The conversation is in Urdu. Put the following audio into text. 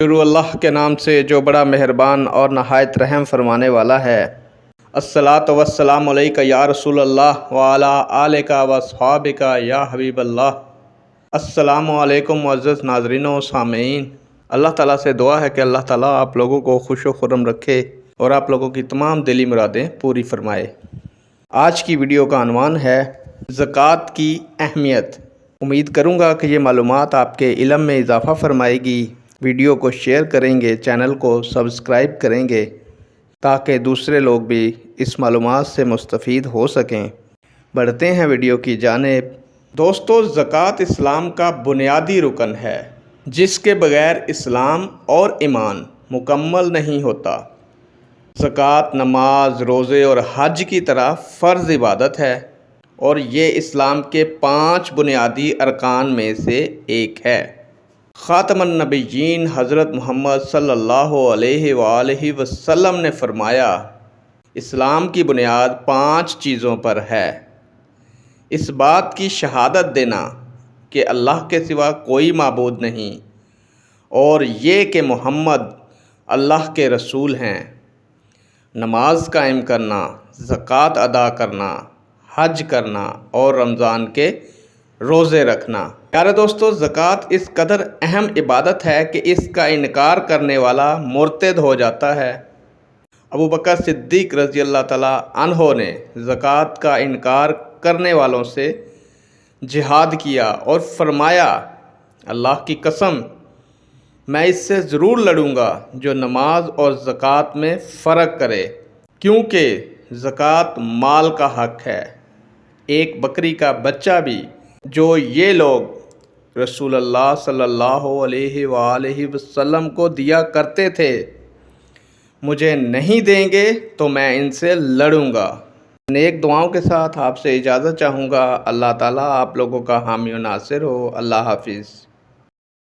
شروع اللہ کے نام سے جو بڑا مہربان اور نہایت رحم فرمانے والا ہے۔ الصلاۃ والسلام علیک یا رسول اللہ وعلی آلک واصحابک یا حبیب اللہ۔ السلام علیکم معزز ناظرین و سامعین، اللہ تعالیٰ سے دعا ہے کہ اللہ تعالیٰ آپ لوگوں کو خوش و خرم رکھے اور آپ لوگوں کی تمام دلی مرادیں پوری فرمائے۔ آج کی ویڈیو کا عنوان ہے زکوٰۃ کی اہمیت۔ امید کروں گا کہ یہ معلومات آپ کے علم میں اضافہ فرمائے گی۔ ویڈیو کو شیئر کریں گے، چینل کو سبسکرائب کریں گے تاکہ دوسرے لوگ بھی اس معلومات سے مستفید ہو سکیں۔ بڑھتے ہیں ویڈیو کی جانب۔ دوستو، زکوٰۃ اسلام کا بنیادی رکن ہے جس کے بغیر اسلام اور ایمان مکمل نہیں ہوتا۔ زکوٰۃ نماز، روزے اور حج کی طرح فرض عبادت ہے اور یہ اسلام کے 5 بنیادی ارکان میں سے ایک ہے۔ خاتم النبیین حضرت محمد صلی اللہ علیہ وآلہ وسلم نے فرمایا، اسلام کی بنیاد 5 چیزوں پر ہے۔ اس بات کی شہادت دینا کہ اللہ کے سوا کوئی معبود نہیں اور یہ کہ محمد اللہ کے رسول ہیں، نماز قائم کرنا، زکوٰۃ ادا کرنا، حج کرنا اور رمضان کے روزے رکھنا۔ پیارے دوستو، زکوٰۃ اس قدر اہم عبادت ہے کہ اس کا انکار کرنے والا مرتد ہو جاتا ہے۔ ابو بکر صدیق رضی اللہ تعالیٰ عنہ نے زکوٰۃ کا انکار کرنے والوں سے جہاد کیا اور فرمایا، اللہ کی قسم، میں اس سے ضرور لڑوں گا جو نماز اور زکوٰۃ میں فرق کرے، کیونکہ زکوٰۃ مال کا حق ہے، ایک بکری کا بچہ بھی جو یہ لوگ رسول اللہ صلی اللہ علیہ وآلہ وسلم کو دیا کرتے تھے مجھے نہیں دیں گے تو میں ان سے لڑوں گا۔ نیک دعاؤں کے ساتھ آپ سے اجازت چاہوں گا۔ اللہ تعالیٰ آپ لوگوں کا حامی و ناصر ہو۔ اللہ حافظ۔